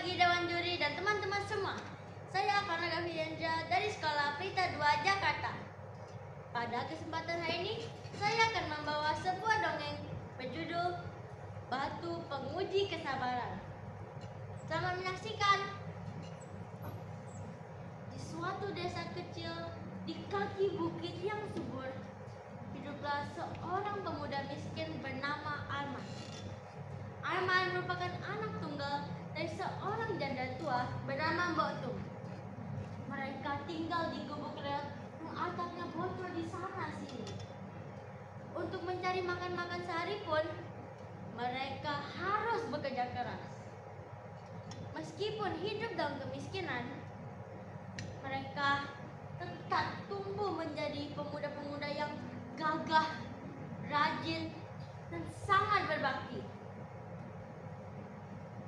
pagi Dewan Juri dan teman-teman semua. Saya Afana Gaviendra dari Sekolah Pelita 2 Jakarta. Pada kesempatan hari ini, saya akan membawa sebuah dongeng berjudul Batu Penguji Kesabaran. Selamat menyaksikan. Di suatu desa kecil di kaki bukit yang subur, hiduplah seorang pemuda miskin bernama Arman. Arman merupakan anak tunggal dari seorang janda tua bernama Mbok Tum. Mereka tinggal di gubuk reot yang atapnya bocor di sana sini. Untuk mencari makan sehari pun, mereka harus bekerja keras. Meskipun hidup dalam kemiskinan, mereka tetap tumbuh menjadi pemuda-pemuda yang gagah, rajin, dan sangat berbakti.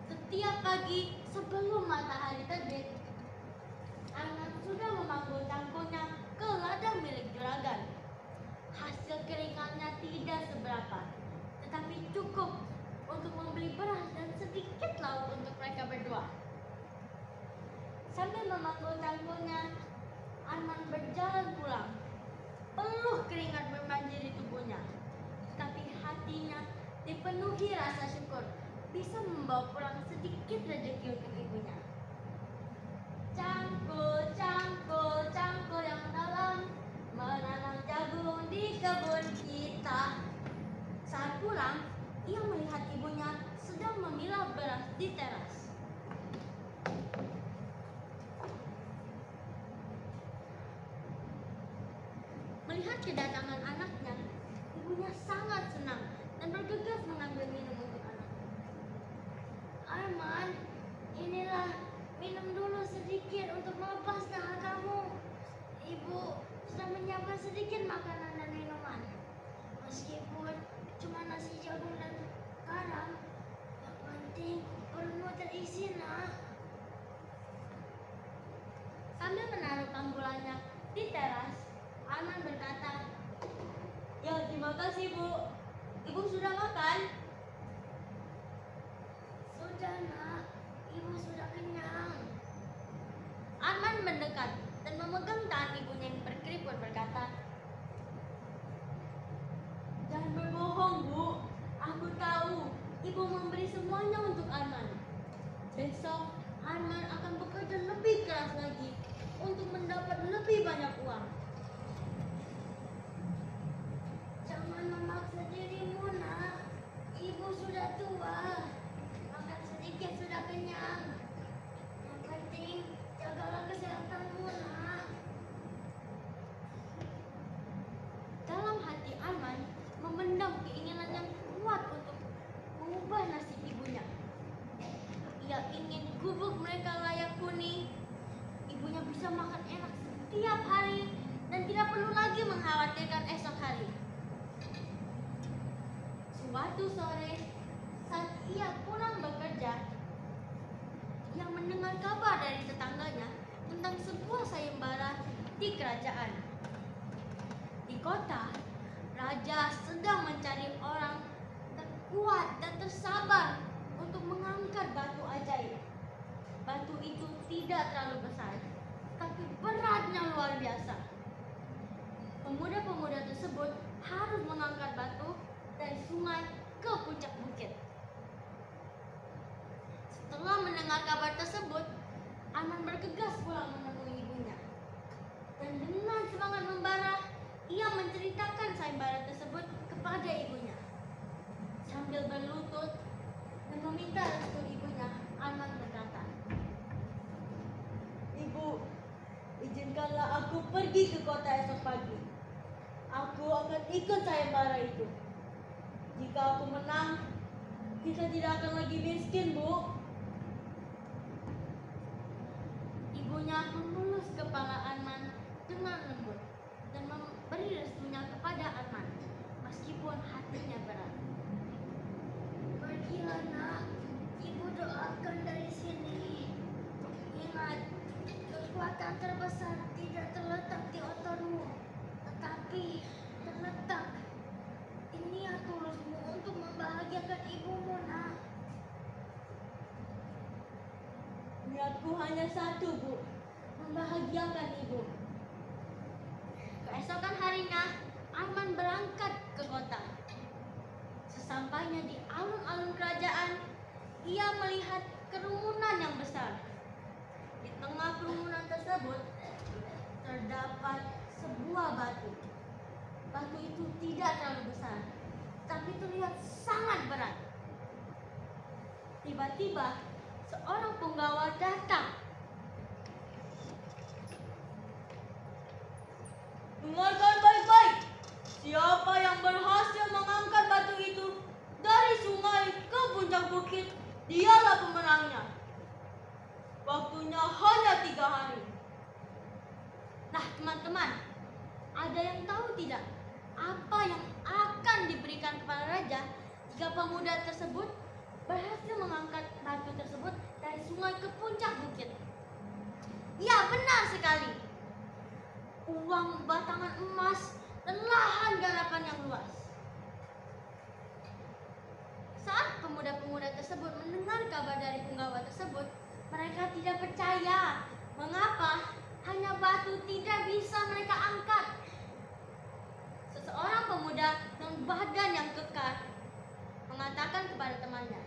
Setiap pagi sebelum matahari terbit, Arman sudah memanggul cangkulnya ke ladang milik juragan. Hasil keringatnya tidak seberapa, tetapi cukup untuk membeli beras dan sedikit lauk untuk mereka berdua. Sambil memanggul cangkulnya, Arman berjalan pulang. Peluh keringat membanjiri tubuhnya, tapi hatinya dipenuhi rasa syukur bisa membawa pulang sedikit rezeki untuk ibunya. Cangkul, cangkul, cangkul yang dalam, menanam jagung di kebun kita. Saat pulang, ia melihat ibunya sedang memilah beras di teras. Melihat kedatangan anaknya, ibunya sangat senang dan bergegas mengambil minum untuk anaknya. Arman, inilah, minum dulu sedikit untuk melepas dahagamu. Ibu sudah menyiapkan sedikit makanan dan minuman. Meskipun cuma nasi jagung dan garam, yang penting perutmu terisi, nak. Sambil menaruh tambulannya di teras, Arman berkata, "Ya, terima kasih, Bu. Ibu sudah makan?" "Sudah, nak. Ibu sudah kenyang." Arman mendekat dan memegang tangan ibunya yang berkeriput berkata, "Jangan berbohong, Bu. Aku tahu ibu memberi semuanya untuk Arman. Besok Arman akan bekerja lebih keras lagi untuk mendapat lebih banyak uang." "Jangan memaksa dirimu, nak. Ibu sudah tua. Makan sedikit sudah kenyang. Yang penting jagalah kesehatanmu, nak." Dalam hati Arman memendam keinginan yang kuat untuk mengubah nasib ibunya. Ia ingin gubuk mereka layak huni. Ibunya bisa makan enak setiap hari dan tidak perlu lagi mengkhawatirkan esok hari. Suatu sore, saat ia pulang bekerja, ia mendengar kabar dari tetangganya tentang sebuah sayembara di kerajaan. Di kota, raja sedang mencari orang terkuat dan tersabar untuk mengangkat batu ajaib. Batu itu tidak terlalu besar, tapi beratnya luar biasa. Pemuda-pemuda tersebut harus mengangkat batu dari sungai ke puncak bukit. Setelah mendengar kabar tersebut, Arman bergegas pulang menemui ibunya. Dan dengan semangat membara, ia menceritakan sayembara tersebut kepada ibunya. Sambil berlutut dan meminta restu ibunya, Arman berkata, "Ibu, izinkanlah aku pergi ke kota esok pagi. Aku akan ikut sayembara itu. Jika aku menang, kita tidak akan lagi miskin, Bu." Ibunya mengelus kepala Arman dengan lembut dan memberi restunya kepada Arman, meskipun hatinya berat. "Pergilah, nak. Ibu doakan dari sini. Ingat, kekuatan terbesar tidak terletak di otormu, tetapi terletak di niat tulusmu untuk membahagiakan ibumu, nak." Niatku hanya satu, Bu, membahagiakan Ibu. Keesokan harinya, Arman berangkat ke kota. Sesampainya di alun-alun kerajaan, ia melihat kerumunan yang besar. Di tengah kerumunan tersebut, terdapat sebuah batu. Batu itu tidak terlalu besar, tapi terlihat sangat berat. Tiba-tiba, seorang penggawa datang. Dengarkan baik-baik. Siapa yang berhasil mengangkat batu itu dari sungai ke puncak bukit, dialah pemenangnya. Waktunya hanya 3 hari. Nah, teman-teman, ada yang tahu tidak apa yang akan diberikan kepada raja jika pemuda tersebut berhasil mengangkat batu tersebut dari sungai ke puncak bukit? Ya, benar sekali. Uang batangan emas dan lahan garapan yang luas. Saat pemuda-pemuda tersebut mendengar kabar dari penggawa tersebut, mereka tidak percaya mengapa hanya batu tidak bisa mereka angkat. Seseorang pemuda dengan badan yang kekar mengatakan kepada temannya,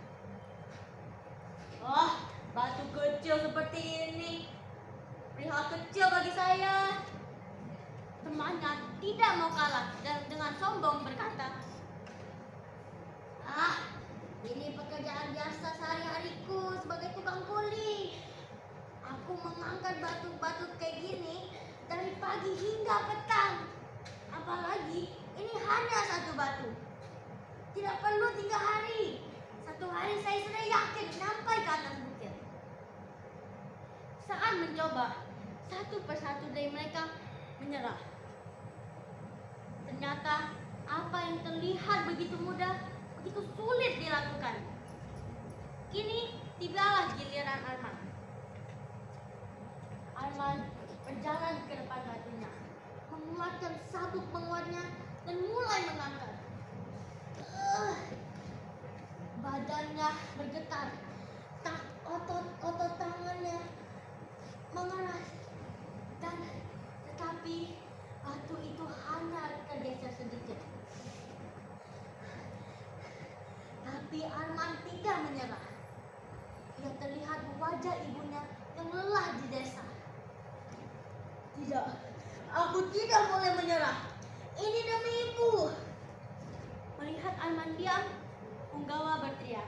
"Oh, batu kecil seperti ini, perihal kecil bagi saya." Temannya tidak mau kalah dan dengan sombong berkata, "Ah, ini pekerjaan biasa sehari-hariku sebagai tukang kuli. Aku mengangkat batu-batu kayak gini dari pagi hingga petang. Apalagi ini hanya satu batu. Tidak perlu 3 hari. 1 hari saya sudah yakin sampai ke atas bukit." Saat mencoba, satu persatu dari mereka menyerah. Ternyata apa yang terlihat begitu mudah, begitu sulit dilakukan. Kini tibalah giliran Arman. Arman berjalan ke depan batunya, menguatkan sabuk penguatnya dan mulai mengangkat. Badannya bergetar, otot tangannya mengeras, dan tetapi batu itu hanya tergeser sedikit. Tapi Arman tidak menyerah. Ia terlihat wajah ibunya yang lelah di desa. "Tidak, aku tidak boleh menyerah. Ini demi ibu." Melihat Arman diam, penggawa berteriak,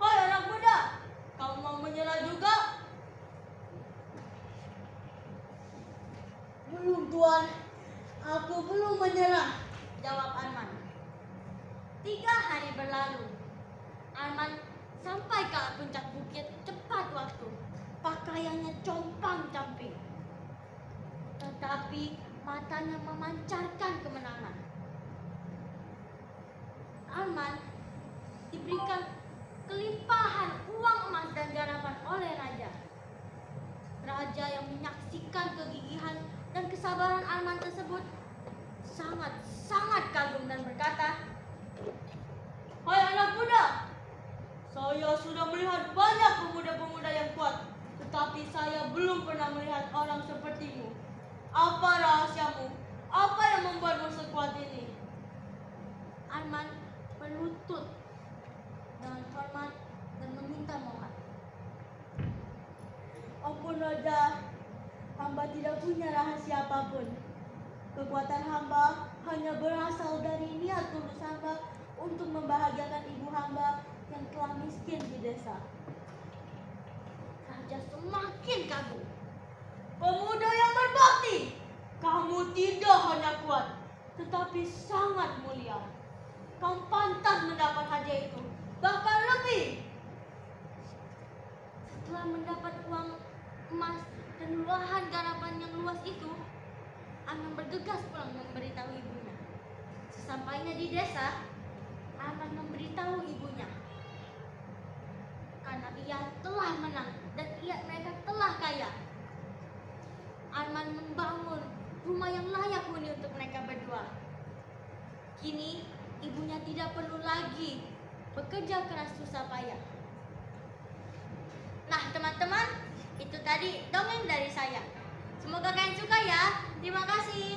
"Hai anak muda, kamu mau menyerah juga?" "Belum, Tuan. Aku belum menyerah," jawab Arman. 3 hari berlalu. Arman sampai ke puncak bukit tepat waktu. Pakaiannya compang-camping, tetapi matanya memancarkan kemenangan. Arman diberikan kelimpahan uang emas dan garapan oleh raja. Raja yang menyaksikan kegigihan dan kesabaran Arman tersebut sangat kagum dan berkata, "Hai anak muda, saya sudah melihat banyak pemuda-pemuda yang kuat, tetapi saya belum pernah melihat orang sepertimu. Apa rahasiamu? Apa yang membuatmu sekuat ini?" Arman berlutut dengan hormat dan meminta mohon. "Ampun Raja, hamba tidak punya rahasia apapun. Kekuatan hamba hanya berasal dari niat tulus hamba untuk membahagiakan ibu hamba yang telah miskin di desa." Raja semakin kagum. "Pemuda yang berbakti, kamu tidak hanya kuat, tetapi sangat mulia. Kamu pantas mendapat hadiah itu, bahkan lebih." Setelah mendapat uang emas dan lahan garapan yang luas itu, Arman bergegas pulang memberitahu ibunya. Sesampainya di desa, Arman memberitahu ibunya karena ia telah menang dan mereka telah kaya. Arman membangun rumah yang layak huni untuk mereka berdua. Kini ibunya tidak perlu lagi bekerja keras susah payah. Nah, teman-teman, tadi dongeng dari saya. Semoga kalian suka ya. Terima kasih.